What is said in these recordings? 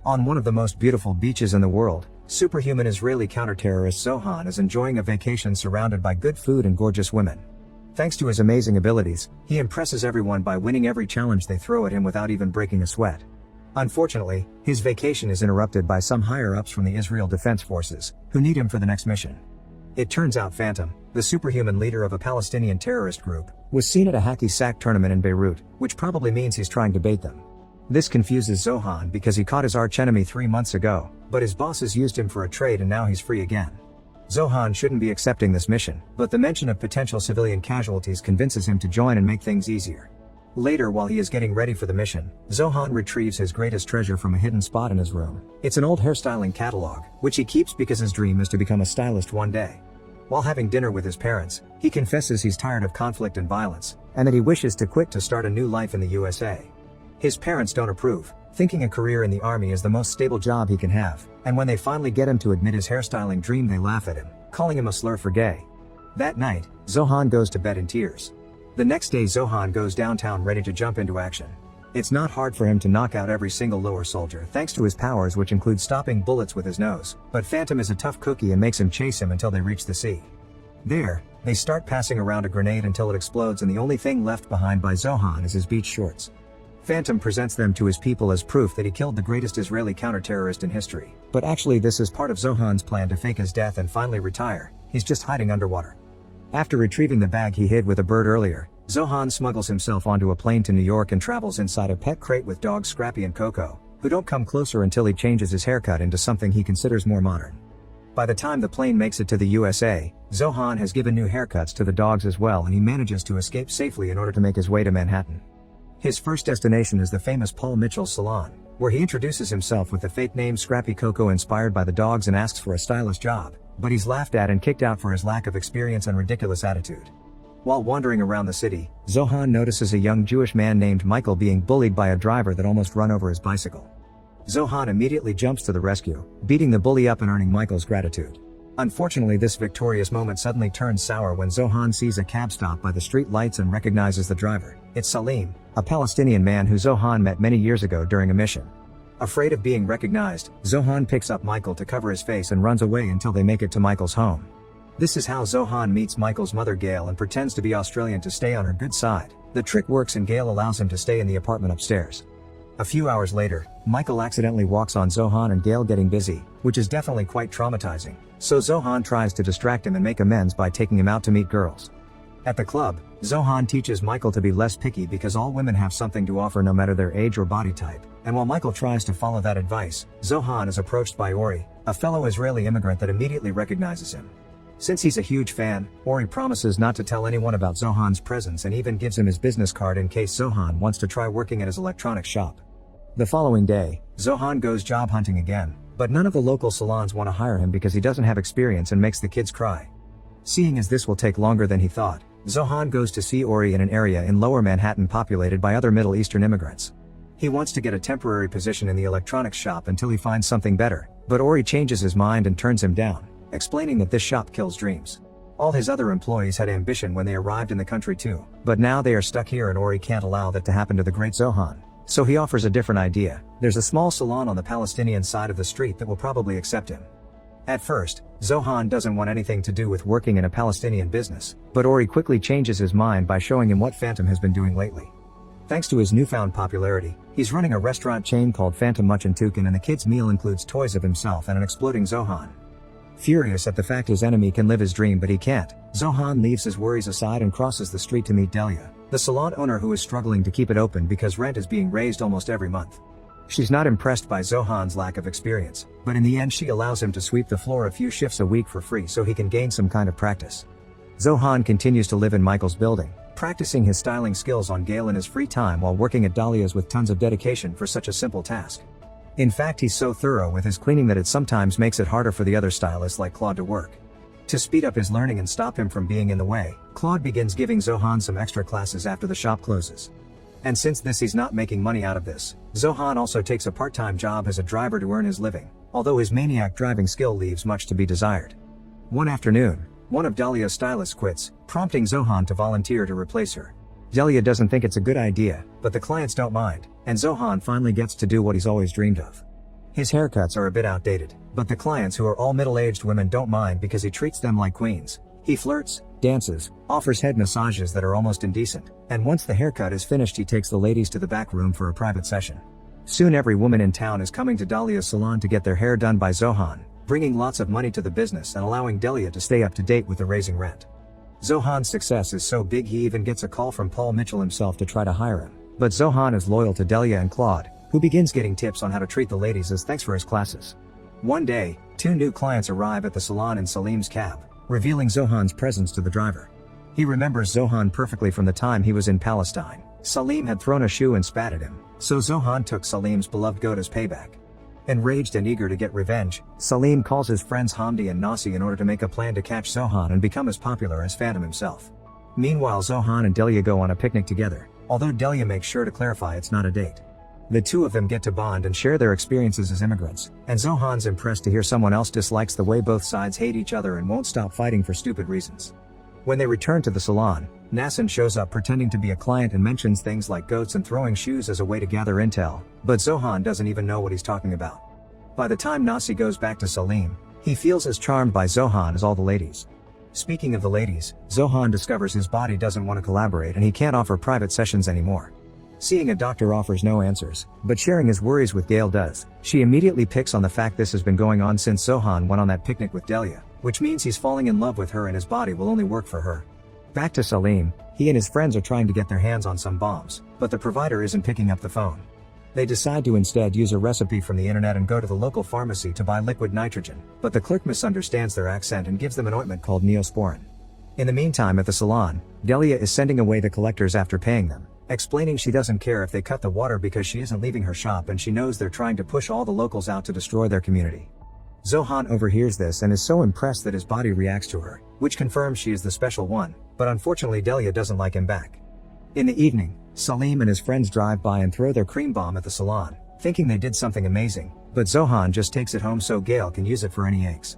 On one of the most beautiful beaches in the world, superhuman Israeli counter-terrorist Zohan is enjoying a vacation surrounded by good food and gorgeous women. Thanks to his amazing abilities, he impresses everyone by winning every challenge they throw at him without even breaking a sweat. Unfortunately, his vacation is interrupted by some higher-ups from the Israel Defense Forces, who need him for the next mission. It turns out Phantom, the superhuman leader of a Palestinian terrorist group, was seen at a hacky sack tournament in Beirut, which probably means he's trying to bait them. This confuses Zohan because he caught his archenemy 3 months ago, but his bosses used him for a trade and now he's free again. Zohan shouldn't be accepting this mission, but the mention of potential civilian casualties convinces him to join and make things easier. Later, while he is getting ready for the mission, Zohan retrieves his greatest treasure from a hidden spot in his room. It's an old hairstyling catalog, which he keeps because his dream is to become a stylist one day. While having dinner with his parents, he confesses he's tired of conflict and violence, and that he wishes to quit to start a new life in the USA. His parents don't approve, thinking a career in the army is the most stable job he can have, and when they finally get him to admit his hairstyling dream, they laugh at him, calling him a slur for gay. That night, Zohan goes to bed in tears. The next day, Zohan goes downtown ready to jump into action. It's not hard for him to knock out every single lower soldier thanks to his powers, which include stopping bullets with his nose, but Phantom is a tough cookie and makes him chase him until they reach the sea. There, they start passing around a grenade until it explodes, and the only thing left behind by Zohan is his beach shorts. Phantom presents them to his people as proof that he killed the greatest Israeli counter-terrorist in history. But actually, this is part of Zohan's plan to fake his death and finally retire. He's just hiding underwater. After retrieving the bag he hid with a bird earlier, Zohan smuggles himself onto a plane to New York and travels inside a pet crate with dogs Scrappy and Coco, who don't come closer until he changes his haircut into something he considers more modern. By the time the plane makes it to the USA, Zohan has given new haircuts to the dogs as well, and he manages to escape safely in order to make his way to Manhattan. His first destination is the famous Paul Mitchell salon, where he introduces himself with the fake name Scrappy Coco inspired by the dogs and asks for a stylist job, but he's laughed at and kicked out for his lack of experience and ridiculous attitude. While wandering around the city, Zohan notices a young Jewish man named Michael being bullied by a driver that almost run over his bicycle. Zohan immediately jumps to the rescue, beating the bully up and earning Michael's gratitude. Unfortunately, this victorious moment suddenly turns sour when Zohan sees a cab stop by the street lights and recognizes the driver. It's Salim, a Palestinian man who Zohan met many years ago during a mission. Afraid of being recognized, Zohan picks up Michael to cover his face and runs away until they make it to Michael's home. This is how Zohan meets Michael's mother Gail and pretends to be Australian to stay on her good side. The trick works and Gail allows him to stay in the apartment upstairs. A few hours later, Michael accidentally walks on Zohan and Gail getting busy, which is definitely quite traumatizing, so Zohan tries to distract him and make amends by taking him out to meet girls. At the club, Zohan teaches Michael to be less picky because all women have something to offer no matter their age or body type, and while Michael tries to follow that advice, Zohan is approached by Ori, a fellow Israeli immigrant that immediately recognizes him. Since he's a huge fan, Ori promises not to tell anyone about Zohan's presence and even gives him his business card in case Zohan wants to try working at his electronics shop. The following day, Zohan goes job hunting again, but none of the local salons want to hire him because he doesn't have experience and makes the kids cry. Seeing as this will take longer than he thought, Zohan goes to see Ori in an area in Lower Manhattan populated by other Middle Eastern immigrants. He wants to get a temporary position in the electronics shop until he finds something better, but Ori changes his mind and turns him down, explaining that this shop kills dreams. All his other employees had ambition when they arrived in the country too, but now they are stuck here and Ori can't allow that to happen to the great Zohan. So he offers a different idea. There's a small salon on the Palestinian side of the street that will probably accept him. At first, Zohan doesn't want anything to do with working in a Palestinian business, but Ori quickly changes his mind by showing him what Phantom has been doing lately. Thanks to his newfound popularity, he's running a restaurant chain called Phantom Muchentukin, and the kid's meal includes toys of himself and an exploding Zohan. Furious at the fact his enemy can live his dream but he can't, Zohan leaves his worries aside and crosses the street to meet Delia, the salon owner who is struggling to keep it open because rent is being raised almost every month. She's not impressed by Zohan's lack of experience, but in the end she allows him to sweep the floor a few shifts a week for free so he can gain some kind of practice. Zohan continues to live in Michael's building, practicing his styling skills on Gail in his free time while working at Dalia's with tons of dedication for such a simple task. In fact, he's so thorough with his cleaning that it sometimes makes it harder for the other stylists like Claude to work. To speed up his learning and stop him from being in the way, Claude begins giving Zohan some extra classes after the shop closes. And since he's not making money out of this, Zohan also takes a part-time job as a driver to earn his living, although his maniac driving skill leaves much to be desired. One afternoon, one of Dalia's stylists quits, prompting Zohan to volunteer to replace her. Delia doesn't think it's a good idea, but the clients don't mind, and Zohan finally gets to do what he's always dreamed of. His haircuts are a bit outdated, but the clients who are all middle-aged women don't mind because he treats them like queens. He flirts, dances, offers head massages that are almost indecent, and once the haircut is finished he takes the ladies to the back room for a private session. Soon every woman in town is coming to Dalia's salon to get their hair done by Zohan, bringing lots of money to the business and allowing Delia to stay up to date with the raising rent. Zohan's success is so big he even gets a call from Paul Mitchell himself to try to hire him. But Zohan is loyal to Delia and Claude, who begins getting tips on how to treat the ladies as thanks for his classes. One day, 2 new clients arrive at the salon in Salim's cab, revealing Zohan's presence to the driver. He remembers Zohan perfectly from the time he was in Palestine. Salim had thrown a shoe and spat at him, so Zohan took Salim's beloved goat as payback. Enraged and eager to get revenge, Salim calls his friends Hamdi and Nasi in order to make a plan to catch Zohan and become as popular as Phantom himself. Meanwhile, Zohan and Delia go on a picnic together, although Delia makes sure to clarify it's not a date. The two of them get to bond and share their experiences as immigrants, and Zohan's impressed to hear someone else dislikes the way both sides hate each other and won't stop fighting for stupid reasons. When they return to the salon, Nassim shows up pretending to be a client and mentions things like goats and throwing shoes as a way to gather intel, but Zohan doesn't even know what he's talking about. By the time Nasi goes back to Salim, he feels as charmed by Zohan as all the ladies. Speaking of the ladies, Zohan discovers his body doesn't want to collaborate and he can't offer private sessions anymore. Seeing a doctor offers no answers, but sharing his worries with Gail does. She immediately picks on the fact this has been going on since Zohan went on that picnic with Delia, which means he's falling in love with her and his body will only work for her. Back to Salim, he and his friends are trying to get their hands on some bombs, but the provider isn't picking up the phone. They decide to instead use a recipe from the internet and go to the local pharmacy to buy liquid nitrogen, but the clerk misunderstands their accent and gives them an ointment called Neosporin. In the meantime at the salon, Delia is sending away the collectors after paying them, explaining she doesn't care if they cut the water because she isn't leaving her shop and she knows they're trying to push all the locals out to destroy their community. Zohan overhears this and is so impressed that his body reacts to her, which confirms she is the special one, but unfortunately Delia doesn't like him back. In the evening, Salim and his friends drive by and throw their cream bomb at the salon, thinking they did something amazing, but Zohan just takes it home so Gail can use it for any eggs.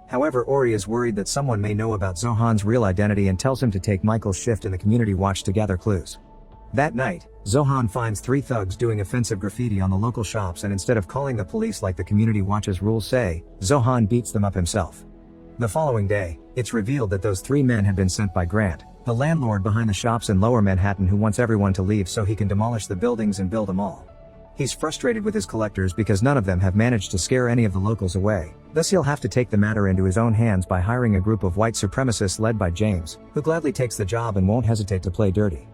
However, Ori is worried that someone may know about Zohan's real identity and tells him to take Michael's shift in the community watch to gather clues. That night, Zohan finds 3 thugs doing offensive graffiti on the local shops and instead of calling the police like the community watch's rules say, Zohan beats them up himself. The following day, it's revealed that those 3 men had been sent by Grant, the landlord behind the shops in Lower Manhattan who wants everyone to leave so he can demolish the buildings and build them all. He's frustrated with his collectors because none of them have managed to scare any of the locals away, thus he'll have to take the matter into his own hands by hiring a group of white supremacists led by James, who gladly takes the job and won't hesitate to play dirty.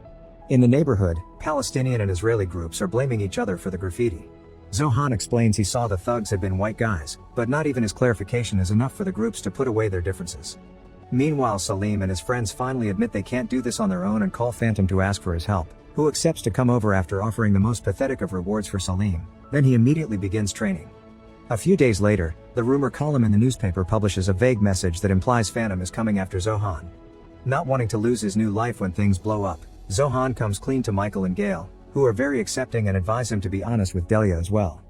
In the neighborhood, Palestinian and Israeli groups are blaming each other for the graffiti. Zohan explains he saw the thugs had been white guys, but not even his clarification is enough for the groups to put away their differences. Meanwhile, Salim and his friends finally admit they can't do this on their own and call Phantom to ask for his help, who accepts to come over after offering the most pathetic of rewards for Salim. Then he immediately begins training. A few days later, the rumor column in the newspaper publishes a vague message that implies Phantom is coming after Zohan. Not wanting to lose his new life when things blow up, Zohan comes clean to Michael and Gail, who are very accepting and advise him to be honest with Delia as well.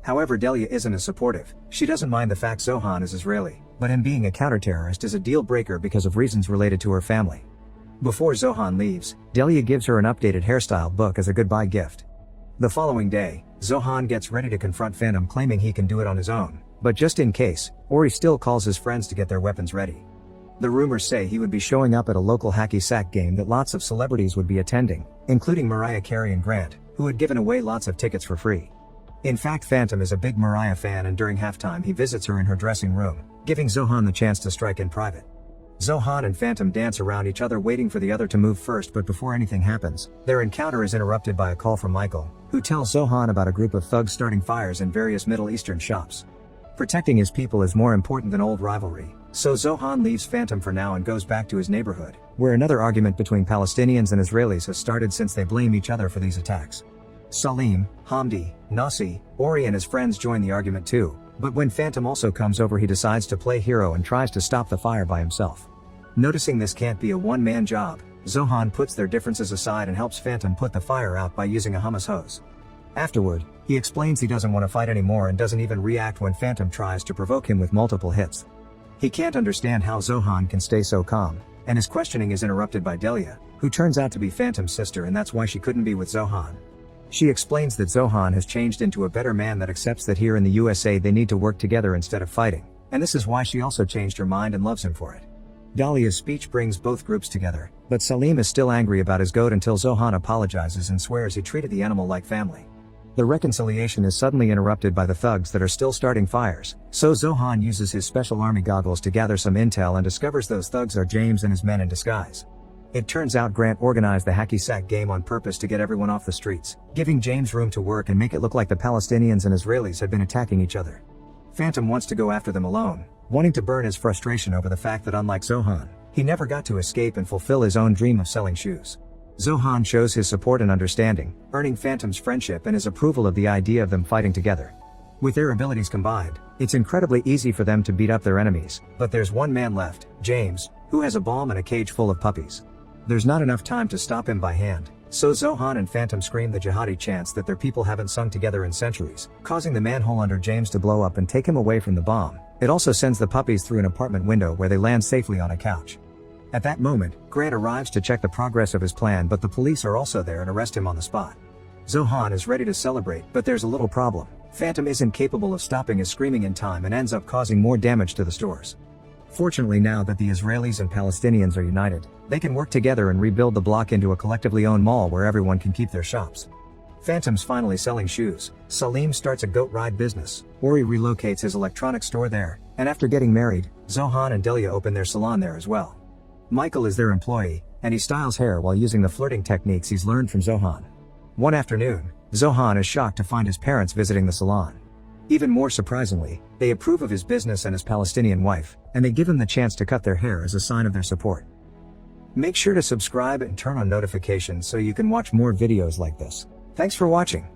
However, Delia isn't as supportive. She doesn't mind the fact Zohan is Israeli, but him being a counter-terrorist is a deal breaker because of reasons related to her family. Before Zohan leaves, Delia gives her an updated hairstyle book as a goodbye gift. The following day, Zohan gets ready to confront Phantom claiming he can do it on his own, but just in case, Ori still calls his friends to get their weapons ready. The rumors say he would be showing up at a local hacky sack game that lots of celebrities would be attending, including Mariah Carey and Grant, who had given away lots of tickets for free. In fact, Phantom is a big Mariah fan and during halftime he visits her in her dressing room, giving Zohan the chance to strike in private. Zohan and Phantom dance around each other waiting for the other to move first, but before anything happens, their encounter is interrupted by a call from Michael, who tells Zohan about a group of thugs starting fires in various Middle Eastern shops. Protecting his people is more important than old rivalry, so Zohan leaves Phantom for now and goes back to his neighborhood, where another argument between Palestinians and Israelis has started since they blame each other for these attacks. Salim, Hamdi, Nasi, Ori and his friends join the argument too, but when Phantom also comes over he decides to play hero and tries to stop the fire by himself. Noticing this can't be a one-man job, Zohan puts their differences aside and helps Phantom put the fire out by using a hummus hose. Afterward, he explains he doesn't want to fight anymore and doesn't even react when Phantom tries to provoke him with multiple hits. He can't understand how Zohan can stay so calm, and his questioning is interrupted by Delia, who turns out to be Phantom's sister and that's why she couldn't be with Zohan. She explains that Zohan has changed into a better man that accepts that here in the USA they need to work together instead of fighting, and this is why she also changed her mind and loves him for it. Dalia's speech brings both groups together, but Salim is still angry about his goat until Zohan apologizes and swears he treated the animal like family. The reconciliation is suddenly interrupted by the thugs that are still starting fires, so Zohan uses his special army goggles to gather some intel and discovers those thugs are James and his men in disguise. It turns out Grant organized the hacky sack game on purpose to get everyone off the streets, giving James room to work and make it look like the Palestinians and Israelis had been attacking each other. Phantom wants to go after them alone, wanting to burn his frustration over the fact that unlike Zohan, he never got to escape and fulfill his own dream of selling shoes. Zohan shows his support and understanding, earning Phantom's friendship and his approval of the idea of them fighting together. With their abilities combined, it's incredibly easy for them to beat up their enemies, but there's one man left, James, who has a bomb and a cage full of puppies. There's not enough time to stop him by hand, so Zohan and Phantom scream the jihadi chants that their people haven't sung together in centuries, causing the manhole under James to blow up and take him away from the bomb. It also sends the puppies through an apartment window where they land safely on a couch. At that moment, Grant arrives to check the progress of his plan, but the police are also there and arrest him on the spot. Zohan is ready to celebrate, but there's a little problem. Phantom isn't capable of stopping his screaming in time and ends up causing more damage to the stores. Fortunately, now that the Israelis and Palestinians are united, they can work together and rebuild the block into a collectively owned mall where everyone can keep their shops. Phantom's finally selling shoes, Salim starts a goat ride business, Ori relocates his electronics store there, and after getting married, Zohan and Delia open their salon there as well. Michael is their employee, and he styles hair while using the flirting techniques he's learned from Zohan. One afternoon, Zohan is shocked to find his parents visiting the salon. Even more surprisingly, they approve of his business and his Palestinian wife, and they give him the chance to cut their hair as a sign of their support. Make sure to subscribe and turn on notifications so you can watch more videos like this. Thanks for watching.